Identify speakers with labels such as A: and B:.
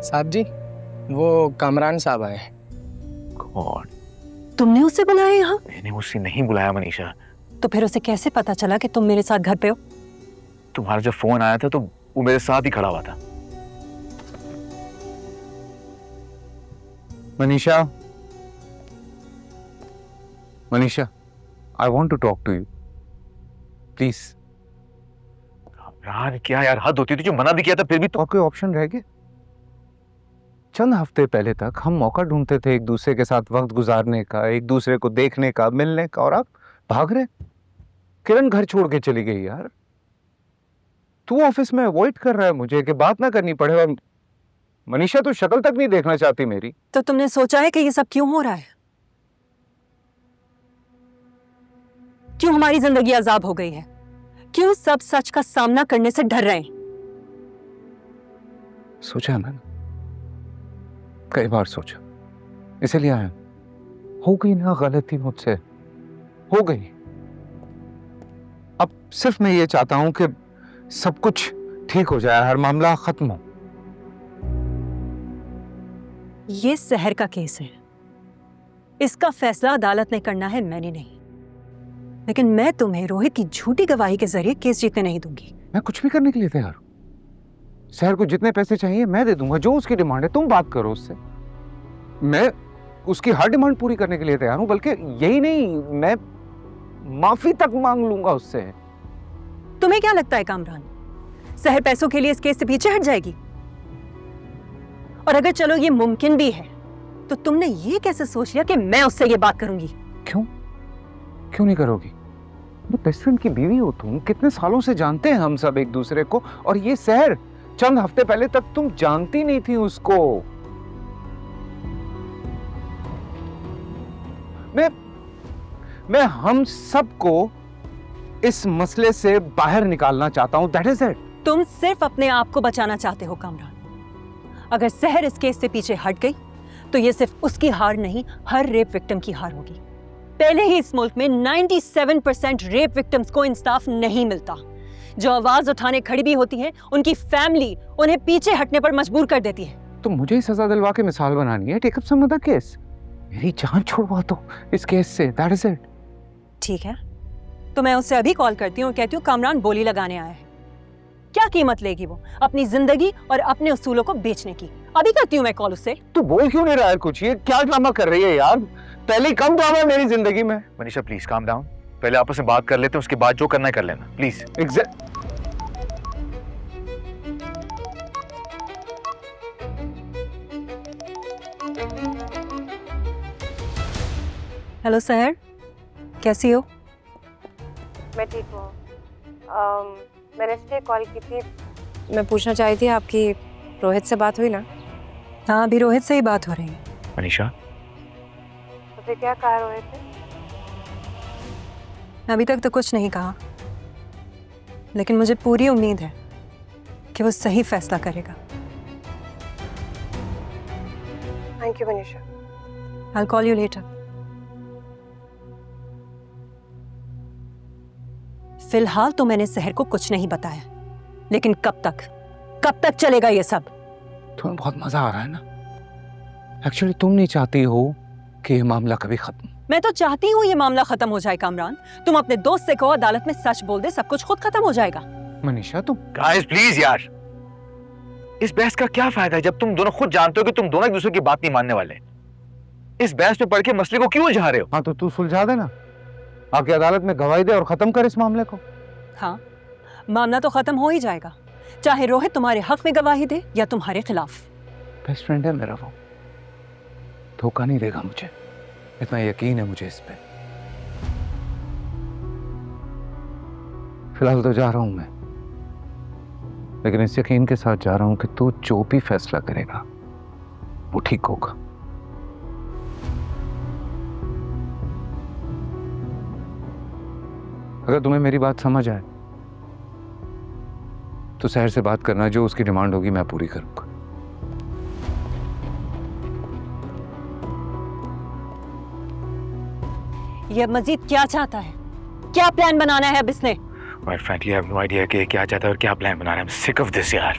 A: साहब जी, वो कामरान साहब आए।
B: कौन?
C: तुमने उसे बुलाया यहाँ?
B: मैंने उसे नहीं बुलाया मनीषा।
C: तो फिर उसे कैसे पता चला कि तुम मेरे साथ घर पे हो?
B: तुम्हारा जब फोन आया था तो वो मेरे साथ ही खड़ा हुआ था।
D: Manisha, Manisha, I want to talk to you. Please.
B: यार क्या यार, हद होती थी, जो मना भी किया था फिर भी तो।
D: और कोई ऑप्शन रह गया? चंद हफ्ते पहले तक हम मौका ढूंढते थे एक दूसरे के साथ वक्त गुजारने का, एक दूसरे को देखने का, मिलने का, और आप भाग रहे। किरण घर छोड़ के चली गई यार। तू ऑफिस में अवॉइड कर रहा है मुझे कि बात ना करनी पड़े, और मनीषा तो शक्ल तक नहीं देखना चाहती मेरी।
C: तो तुमने सोचा है कि ये सब क्यों हो रहा है? क्यों हमारी जिंदगी अजाब हो गई है? क्यों सब सच का सामना करने से डर रहे हैं?
D: सोचा मैंने, कई बार सोचा, इसीलिए आया। हो गई ना गलती मुझसे, हो गई। अब सिर्फ मैं ये चाहता हूं कि सब कुछ ठीक हो जाए, हर मामला खत्म हो।
C: ये शहर का केस है, इसका फैसला अदालत ने करना है, मैंने नहीं। लेकिन मैं तुम्हें रोहित की झूठी गवाही के जरिए केस जीतने नहीं दूंगी।
D: मैं कुछ भी करने के लिए तैयार हूं। शहर को जितने पैसे चाहिए मैं दे दूंगा, जो उसकी डिमांड है तुम बात करो उससे। मैं उसकी हर डिमांड पूरी करने के लिए तैयार हूं, बल्कि यही नहीं, मैं माफी तक मांग लूंगा उससे।
C: तुम्हें क्या लगता है कामरान, शहर पैसों के लिए इस केस से पीछे हट जाएगी? और अगर चलो ये मुमकिन भी है, तो तुमने ये कैसे सोच लिया कि मैं उससे ये बात करूंगी?
D: क्यों नहीं करोगी? बेस्ट फ्रेंड की बीवी हो तुम, कितने सालों से जानते हैं हम सब एक दूसरे को, और ये शहर चंद हफ्ते पहले तक तुम जानती नहीं थी उसको। मैं हम सबको इस मसले से बाहर निकालना चाहता हूं, दैट इज इट।
C: तुम सिर्फ अपने आप को बचाना चाहते हो कामरान। अगर शहर इस केस से पीछे हट गई तो ये सिर्फ उसकी हार नहीं, हर रेप विक्टिम की हार होगी। पहले ही इस मुल्क में 97% रेप विक्टिम्स को इंसाफ नहीं मिलता। जो आवाज उठाने खड़ी भी होती है, उनकी फैमिली उन्हें पीछे हटने पर मजबूर कर देती है।
D: तो मुझे ही सजा दिलवा के मिसाल बनानी है? Take up some other case. मेरी जान छुड़वा दो इस केस से, दैट इज इट।
C: ठीक है, तो मैं उससे अभी कॉल करती हूँ और कहती हूँ कामरान बोली लगाने आया है। क्या कीमत लेगी वो अपनी जिंदगी और अपने उसूलों को बेचने की? अभी करती हूँ मैं कॉल उससे।
D: तू बोल क्यों नहीं रहा है कुछ? ये क्या ड्रामा कर रही है यार? पहले ही कम ड्रामा है मेरी जिंदगी में।
B: मनीषा प्लीज काम डाउन, पहले आपस में बात कर लेते हैं, उसके बाद जो करना है कर लेना प्लीज।
C: हेलो सहर, कैसी हो?
E: मैं ठीक हूँ। मैंने इसलिए कॉल की थी, मैं पूछना चाही थी आपकी रोहित से बात हुई ना?
C: हाँ, अभी रोहित से ही बात हो रही है।
B: मनीषा,
E: तो फिर क्या कहा रोहित ने?
C: अभी तक तो कुछ नहीं कहा, लेकिन मुझे पूरी उम्मीद है कि वो सही फैसला करेगा।
E: Thank you Manisha.
C: I'll call you later. फिलहाल तो मैंने सहर को कुछ नहीं बताया, लेकिन कब तक चलेगा ये सब?
D: तुम्हें बहुत मजा आ रहा है ना? एक्चुअली तुम नहीं चाहती हो कि ये मामला कभी खत्म।
C: मैं तो चाहती हूँ ये मामला खत्म हो जाए कामरान। तुम अपने दोस्त से कहो अदालत में सच बोल दे, सब कुछ खुद खत्म हो जाएगा।
D: मनीषा तुम
B: गाइस प्लीज यार, इस बहस का क्या फायदा है जब तुम दोनों खुद जानते हो कि तुम दोनों एक दूसरे की बात नहीं मानने वाले। इस बहस में पढ़ के मसले को क्यों उलझा रहे हो?
D: हाँ तो तू सुलझा देना, आके अदालत में गवाही दे और खत्म कर इस मामले को।
C: हाँ, मामला तो खत्म हो ही जाएगा, चाहे रोहित तुम्हारे हक में गवाही दे या तुम्हारे खिलाफ।
D: बेस्ट फ्रेंड है मेरा वो, धोखा नहीं देगा मुझे, इतना यकीन है मुझे इस पे। फिलहाल तो जा रहा हूं मैं, लेकिन इस यकीन के साथ जा रहा हूं कि तू जो भी फैसला करेगा वो ठीक होगा। अगर तुम्हें मेरी बात समझ आए तो सहर से बात करना, जो उसकी डिमांड होगी मैं पूरी करूंगा।
C: ये अब मजीद क्या चाहता है? क्या प्लान बनाना है अब इसने?
B: Quite frankly, I have no idea कि क्या चाहता है और क्या प्लान बना रहा है। I'm sick of this यार।